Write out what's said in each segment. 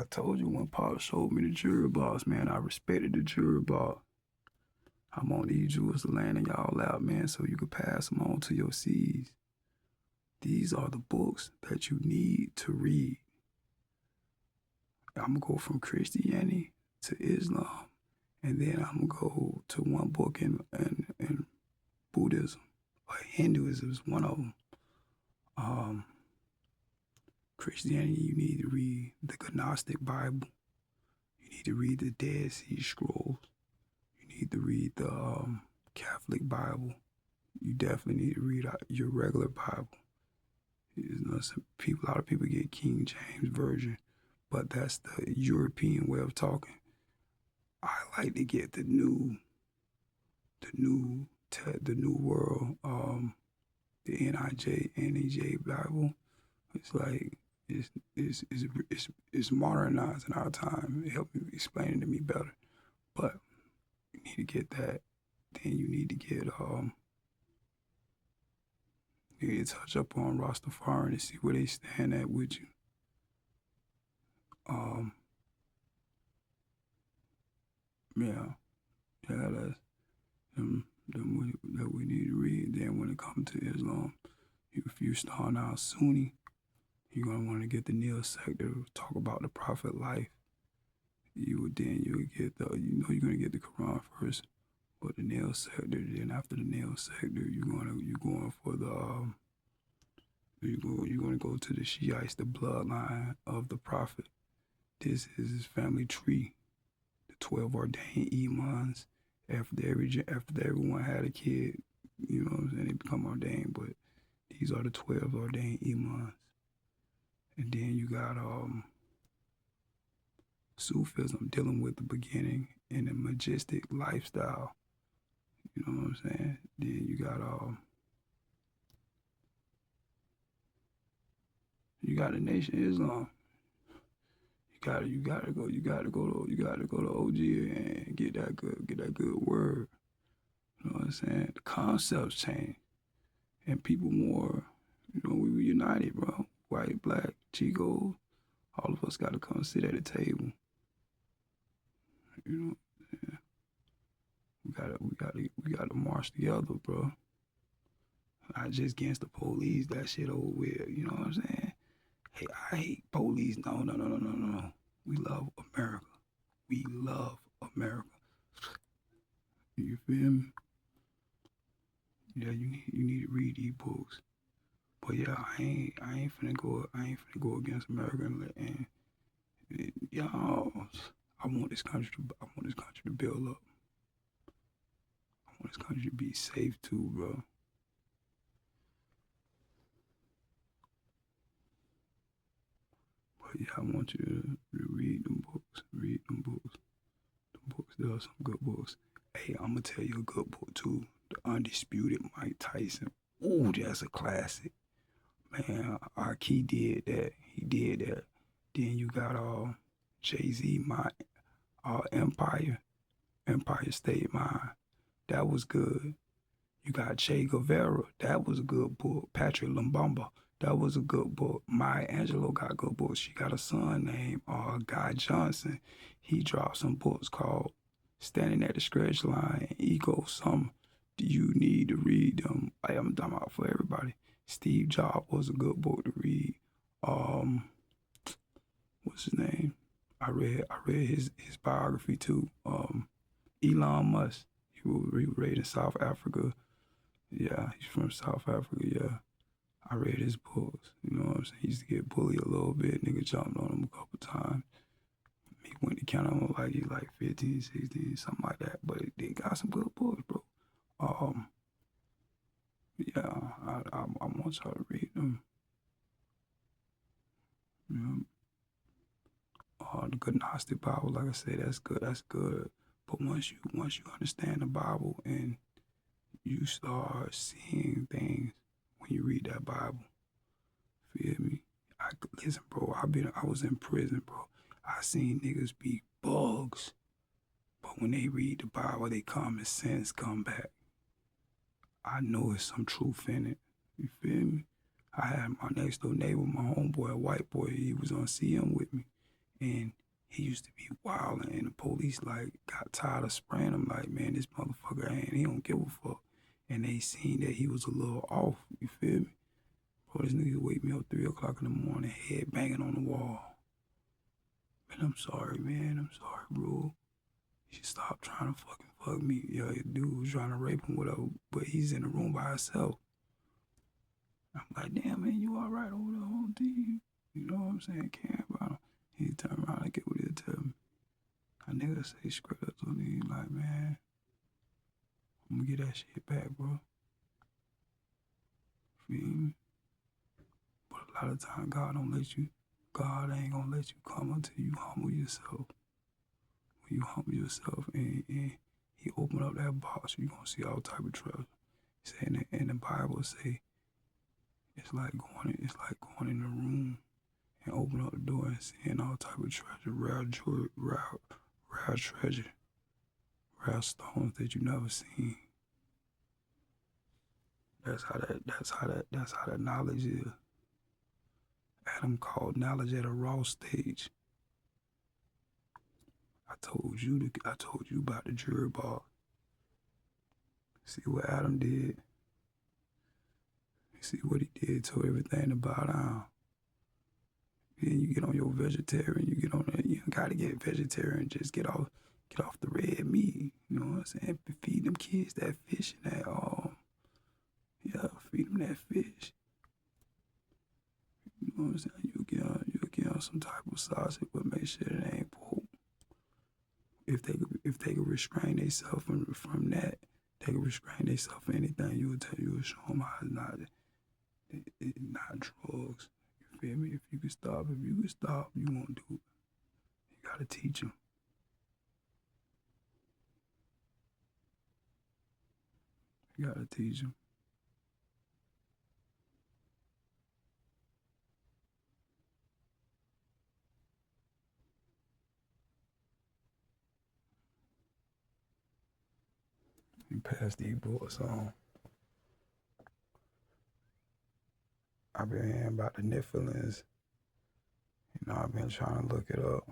I told you when Pop showed me the jury box, man, I respected the jury box. I'm gonna need you as to land y'all out, man, so you could pass them on to your seeds. These are the books that you need to read. I'm gonna go from Christianity to Islam, and then I'm gonna go to one book in Buddhism or Hinduism is one of them. Um, Christianity, you need to read the Gnostic Bible. You need to read the Dead Sea Scrolls. You need to read the Catholic Bible. You definitely need to read your regular Bible. You know, a lot of people get King James Version, but that's the European way of talking. I like to get the new world, the NEJ Bible. It's like it's modernized in our time. It helped me explain it to me better. But you need to get that. Then you need to get you need to touch up on Rastafari and see where they stand at with you. Yeah, that's that we need to read. Then when it comes to Islam, if you start out Sunni, you're gonna want to get the Nil sector, talk about the Prophet life. You'll get you're gonna get the Quran first, but the Nil sector. Then after the Nil sector, you're going for the you're gonna go to the Shiites, the bloodline of the Prophet. This is his family tree. The 12 ordained imams. After everyone had a kid, you know what I'm saying, they become ordained. But these are the 12 ordained imams. And then you got Sufism dealing with the beginning and the majestic lifestyle. You know what I'm saying? Then you got the Nation of Islam. You gotta go to OG and get that good word. You know what I'm saying? The concepts change, and people more. You know, we were united, bro. White, black, Chicos, all of us got to come sit at the table. You know, yeah. We gotta march together, bro. Not just against the police. That shit over with. You know what I'm saying? Hey, I hate police. No. We love America. We love America. You feel me? Yeah, you need to read these books. But yeah, I ain't finna go against America and y'all. I want this country to build up. I want this country to be safe too, bro. But yeah, I want you to read them books. Read them books. Them books, there are some good books. Hey, I'm gonna tell you a good book too. The Undisputed Mike Tyson. Ooh, that's a classic. Man, our key did that. He did that. Then you got Jay-Z, Empire State Mind. That was good. You got Che Guevara. That was a good book. Patrick Lumbamba. That was a good book. Maya Angelou got good books. She got a son named Guy Johnson. He dropped some books called Standing at the Stretch Line and Ego Summer. Do you need to read them? I'm talking about for everybody. Steve Jobs was a good book to read. What's his name? I read his biography too. Elon Musk. He was raised in South Africa. Yeah, he's from South Africa. Yeah, I read his books. You know what I'm saying? He used to get bullied a little bit. Nigga jumped on him a couple times. He went to Canada like he's like 15, 16, something like that. But they got some good books, bro. Yeah, I want y'all to read them. You know, the Gnostic Bible, like I said, that's good. That's good. But once you understand the Bible and you start seeing things when you read that Bible, feel me? Listen, bro. I was in prison, bro. I seen niggas be bugs, but when they read the Bible, they common sense come back. I know it's some truth in it. You feel me? I had my next door neighbor, my homeboy, a white boy. He was on CM with me, And he used to be wild, and the police like got tired of spraying him. Like, man, this motherfucker he don't give a fuck. And they seen that he was a little off. You feel me? Bro, this nigga wake me up 3 o'clock in the morning, head banging on the wall. Man, I'm sorry, man. I'm sorry, bro. You should stop trying to fucking fuck me. Yeah, dude was trying to rape him, whatever. But he's in the room by himself. I'm like, damn, man, you all right over the whole team? You know what I'm saying? Care about him. He turned around and get what he'll tell me. A nigga say straight up to me, like, man, I'm gonna get that shit back, bro. Feel me? But a lot of time, God ain't gonna let you come until you humble yourself. When you humble yourself and he open up that box, you gonna see all type of trouble. Saying in the Bible say it's like going in the room and open up the door and seeing all type of treasure, rare treasure, rare stones that you never seen. That's how that knowledge is. Adam called knowledge at a raw stage. I told you about the jury ball. See what Adam did. See what he did to everything to bow down. Then you get on your vegetarian, you gotta get vegetarian, just get off the red meat. You know what I'm saying? Feed them kids that fish and that feed them that fish. You know what I'm saying? You'll get on some type of sausage, but make sure it ain't pork. If they could restrain themselves from that, they could restrain themselves from anything. You'll show them how it's not drugs. You feel me? If you can stop, you won't do it. You gotta teach them. You gotta teach them. You pass these books on. I've been hearing about the Nephilims. I've been trying to look it up.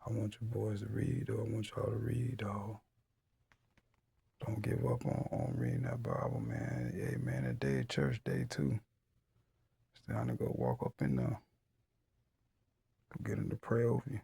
I want you boys to read, though. I want y'all to read, though. Don't give up on reading that Bible, man. Hey, man, a day of church day, too. It's time to go walk up in there. Go get him to pray over you.